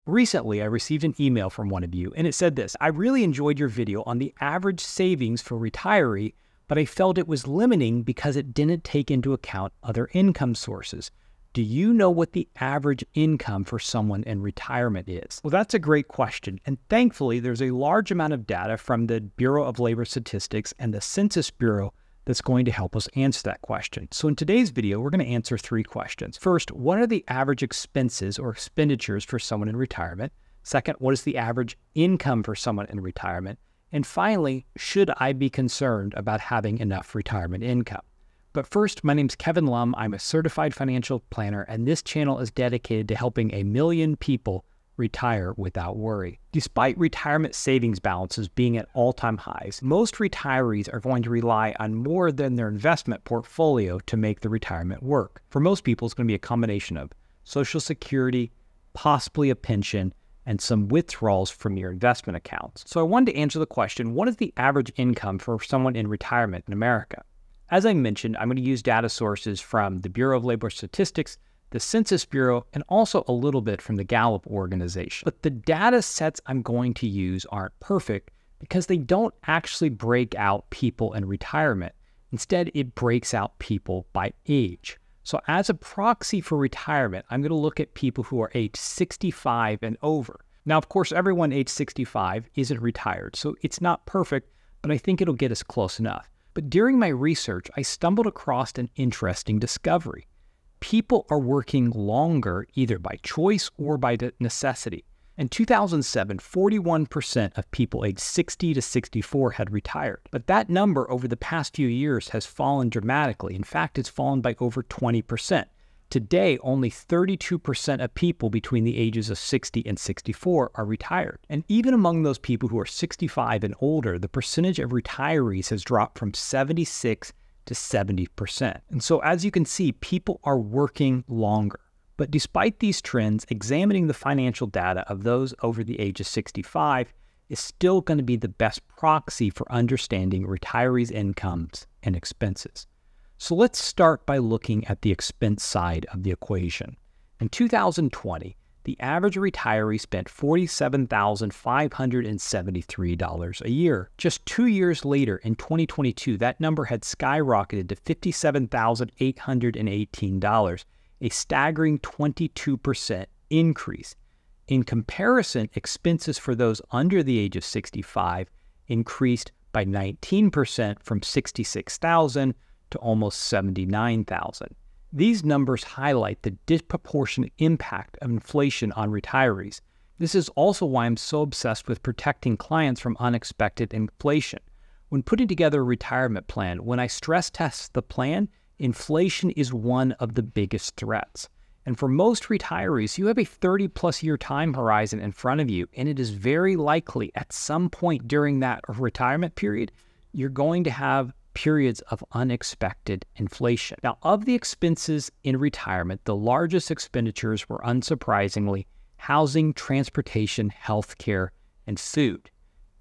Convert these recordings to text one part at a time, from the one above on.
Recently, I received an email from one of you, and it said this: I really enjoyed your video on the average savings for retiree, but I felt it was limiting because it didn't take into account other income sources. Do you know what the average income for someone in retirement is? Well, that's a great question, and thankfully, there's a large amount of data from the Bureau of Labor Statistics and the Census Bureau that's going to help us answer that question. So in today's video, we're going to answer 3 questions. First, what are the average expenses or expenditures for someone in retirement? Second, what is the average income for someone in retirement? And finally, should I be concerned about having enough retirement income? But first, my name's Kevin Lum. I'm a certified financial planner, and this channel is dedicated to helping 1 million people retire without worry. Despite retirement savings balances being at all-time highs, most retirees are going to rely on more than their investment portfolio to make the retirement work. For most people, it's going to be a combination of Social Security, possibly a pension, and some withdrawals from your investment accounts. So I wanted to answer the question, what is the average income for someone in retirement in America? As I mentioned, I'm going to use data sources from the Bureau of Labor Statistics, the Census Bureau, and also a little bit from the Gallup organization. But the data sets I'm going to use aren't perfect because they don't actually break out people in retirement. Instead, it breaks out people by age. So as a proxy for retirement, I'm going to look at people who are age 65 and over. Now, of course, everyone age 65 isn't retired, so it's not perfect, but I think it'll get us close enough. But during my research, I stumbled across an interesting discovery. People are working longer either by choice or by necessity. In 2007, 41% of people aged 60 to 64 had retired. But that number over the past few years has fallen dramatically. In fact, it's fallen by over 20%. Today, only 32% of people between the ages of 60 and 64 are retired. And even among those people who are 65 and older, the percentage of retirees has dropped from 76 to 70%. And so as you can see, people are working longer. But despite these trends, examining the financial data of those over the age of 65 is still going to be the best proxy for understanding retirees' incomes and expenses. So let's start by looking at the expense side of the equation. In 2020, the average retiree spent $47,573 a year. Just 2 years later, in 2022, that number had skyrocketed to $57,818, a staggering 22% increase. In comparison, expenses for those under the age of 65 increased by 19% from $66,000 to almost $79,000. These numbers highlight the disproportionate impact of inflation on retirees. This is also why I'm so obsessed with protecting clients from unexpected inflation. When putting together a retirement plan, when I stress test the plan, inflation is one of the biggest threats. And for most retirees, you have a 30-plus year time horizon in front of you, and it is very likely at some point during that retirement period, you're going to have periods of unexpected inflation. Now, of the expenses in retirement, the largest expenditures were unsurprisingly housing, transportation, healthcare, and food.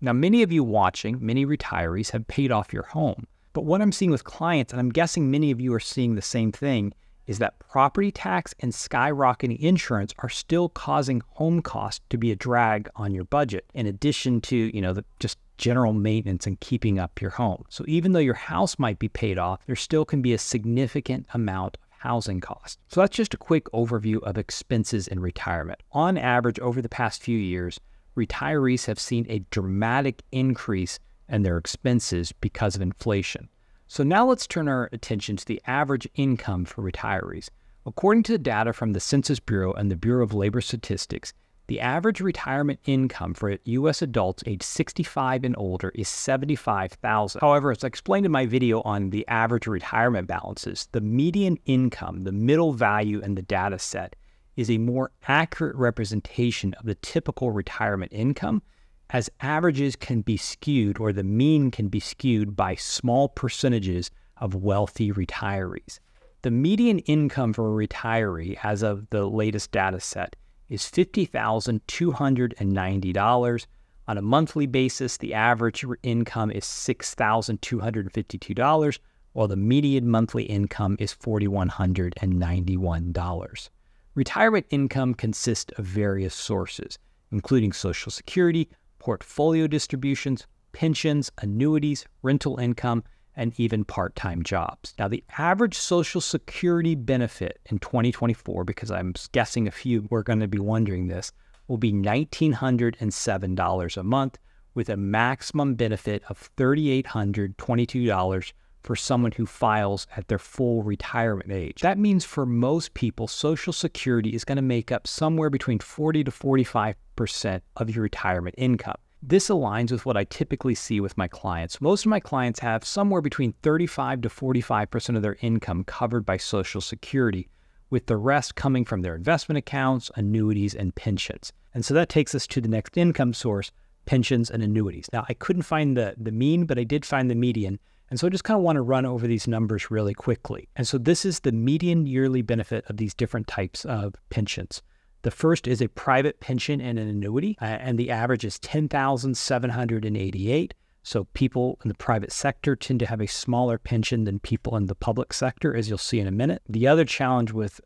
Now, many of you watching, many retirees have paid off your home. But what I'm seeing with clients, and I'm guessing many of you are seeing the same thing, is that property tax and skyrocketing insurance are still causing home costs to be a drag on your budget, in addition to, the just general maintenance and keeping up your home. So even though your house might be paid off, there still can be a significant amount of housing costs. So that's just a quick overview of expenses in retirement. On average, over the past few years, retirees have seen a dramatic increase in their expenses because of inflation. So now let's turn our attention to the average income for retirees. According to the data from the Census Bureau and the Bureau of Labor Statistics, the average retirement income for U.S. adults age 65 and older is $75,000. However, as I explained in my video on the average retirement balances, the median income, the middle value in the data set, is a more accurate representation of the typical retirement income, as averages can be skewed, or the mean can be skewed by small percentages of wealthy retirees. The median income for a retiree as of the latest data set is $50,290. On a monthly basis, the average income is $6,252, while the median monthly income is $4,191. Retirement income consists of various sources, including Social Security, portfolio distributions, pensions, annuities, rental income, and even part-time jobs. Now, the average Social Security benefit in 2024, because I'm guessing a few were going to be wondering this, will be $1,907 a month, with a maximum benefit of $3,822 for someone who files at their full retirement age. That means for most people, Social Security is going to make up somewhere between 40 to 45% of your retirement income. This aligns with what I typically see with my clients. Most of my clients have somewhere between 35 to 45% of their income covered by Social Security, with the rest coming from their investment accounts, annuities, and pensions. And so that takes us to the next income source, pensions and annuities. Now, I couldn't find the mean, but I did find the median. And so I just kind of want to run over these numbers really quickly. And so this is the median yearly benefit of these different types of pensions. The first is a private pension and an annuity, and the average is $10,788. So people in the private sector tend to have a smaller pension than people in the public sector, as you'll see in a minute. The other challenge with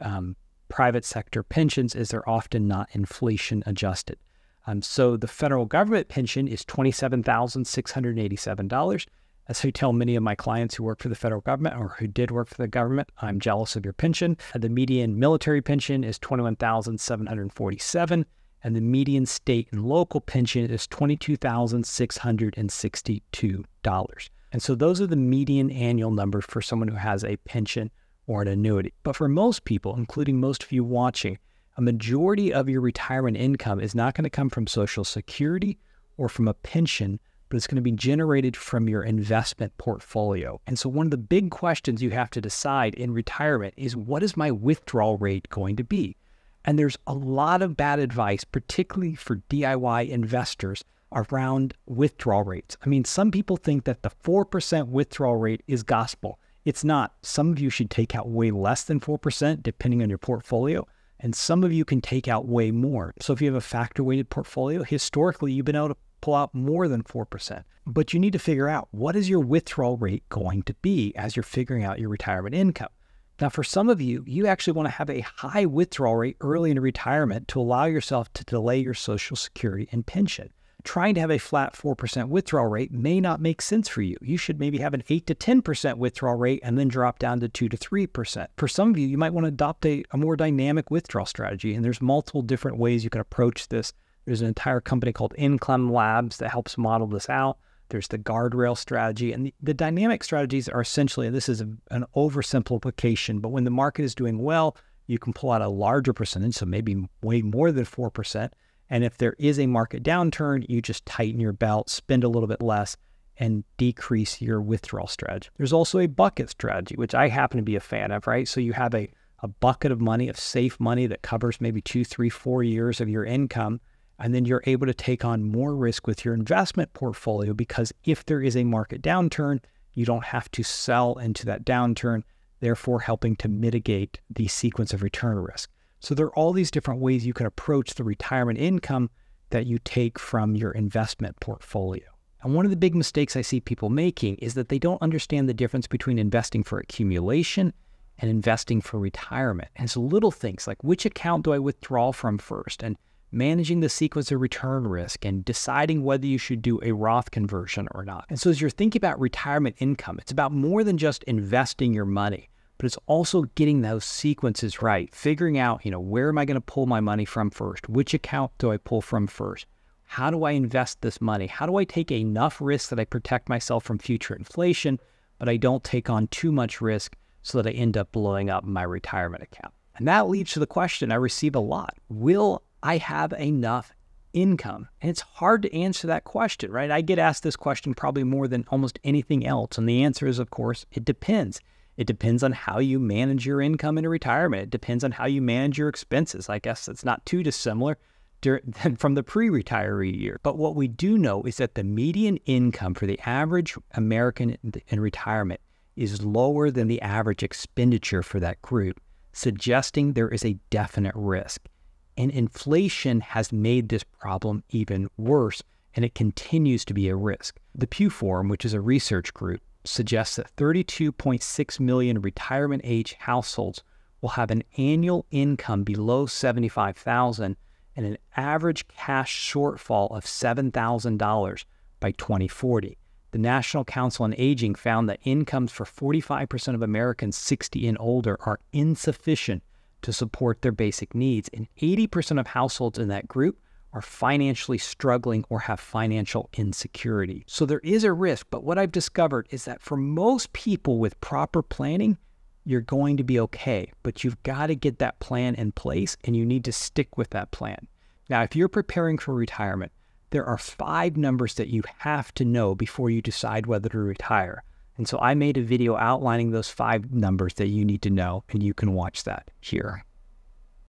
private sector pensions is they're often not inflation adjusted. So the federal government pension is $27,687. As I tell many of my clients who work for the federal government or who did work for the government, I'm jealous of your pension. The median military pension is $21,747, and the median state and local pension is $22,662. And so those are the median annual numbers for someone who has a pension or an annuity. But for most people, including most of you watching, a majority of your retirement income is not going to come from Social Security or from a pension, but it's going to be generated from your investment portfolio. And so one of the big questions you have to decide in retirement is, what is my withdrawal rate going to be? And there's a lot of bad advice, particularly for DIY investors, around withdrawal rates. I mean, some people think that the 4% withdrawal rate is gospel. It's not. Some of you should take out way less than 4%, depending on your portfolio. And some of you can take out way more. So if you have a factor-weighted portfolio, historically, you've been able to pull out more than 4%. But you need to figure out, what is your withdrawal rate going to be as you're figuring out your retirement income? Now, for some of you, you actually want to have a high withdrawal rate early in retirement to allow yourself to delay your Social Security and pension. Trying to have a flat 4% withdrawal rate may not make sense for you. You should maybe have an 8 to 10% withdrawal rate and then drop down to 2 to 3%. For some of you, you might want to adopt a more dynamic withdrawal strategy, and there's multiple different ways you can approach this. There's an entire company called Income Labs that helps model this out. There's the guardrail strategy, and the dynamic strategies are essentially, and this is an oversimplification, but when the market is doing well, you can pull out a larger percentage, so maybe way more than 4%. And if there is a market downturn, you just tighten your belt, spend a little bit less, and decrease your withdrawal strategy. There's also a bucket strategy, which I happen to be a fan of, right? So you have a bucket of money, of safe money that covers maybe 2, 3, 4 years of your income. And then you're able to take on more risk with your investment portfolio, because if there is a market downturn, you don't have to sell into that downturn, therefore helping to mitigate the sequence of return risk. So there are all these different ways you can approach the retirement income that you take from your investment portfolio. And one of the big mistakes I see people making is that they don't understand the difference between investing for accumulation and investing for retirement. And so little things like, which account do I withdraw from first? And managing the sequence of return risk, and deciding whether you should do a Roth conversion or not. And so as you're thinking about retirement income, it's about more than just investing your money, but it's also getting those sequences right, figuring out, where am I going to pull my money from first? Which account do I pull from first? How do I invest this money? How do I take enough risk that I protect myself from future inflation, but I don't take on too much risk so that I end up blowing up my retirement account? And that leads to the question I receive a lot: will I have enough income? And it's hard to answer that question, right? I get asked this question probably more than almost anything else. And the answer is, of course, it depends. It depends on how you manage your income in retirement. It depends on how you manage your expenses. I guess it's not too dissimilar from the pre-retiree year. But what we do know is that the median income for the average American in retirement is lower than the average expenditure for that group, suggesting there is a definite risk. And inflation has made this problem even worse, and it continues to be a risk. The Pew Forum, which is a research group, suggests that 32.6 million retirement-age households will have an annual income below $75,000 and an average cash shortfall of $7,000 by 2040. The National Council on Aging found that incomes for 45% of Americans 60 and older are insufficient to support their basic needs, and 80% of households in that group are financially struggling or have financial insecurity. So there is a risk, but what I've discovered is that for most people with proper planning, you're going to be okay, but you've got to get that plan in place and you need to stick with that plan. Now, if you're preparing for retirement, there are 5 numbers that you have to know before you decide whether to retire. And so I made a video outlining those 5 numbers that you need to know, and you can watch that here.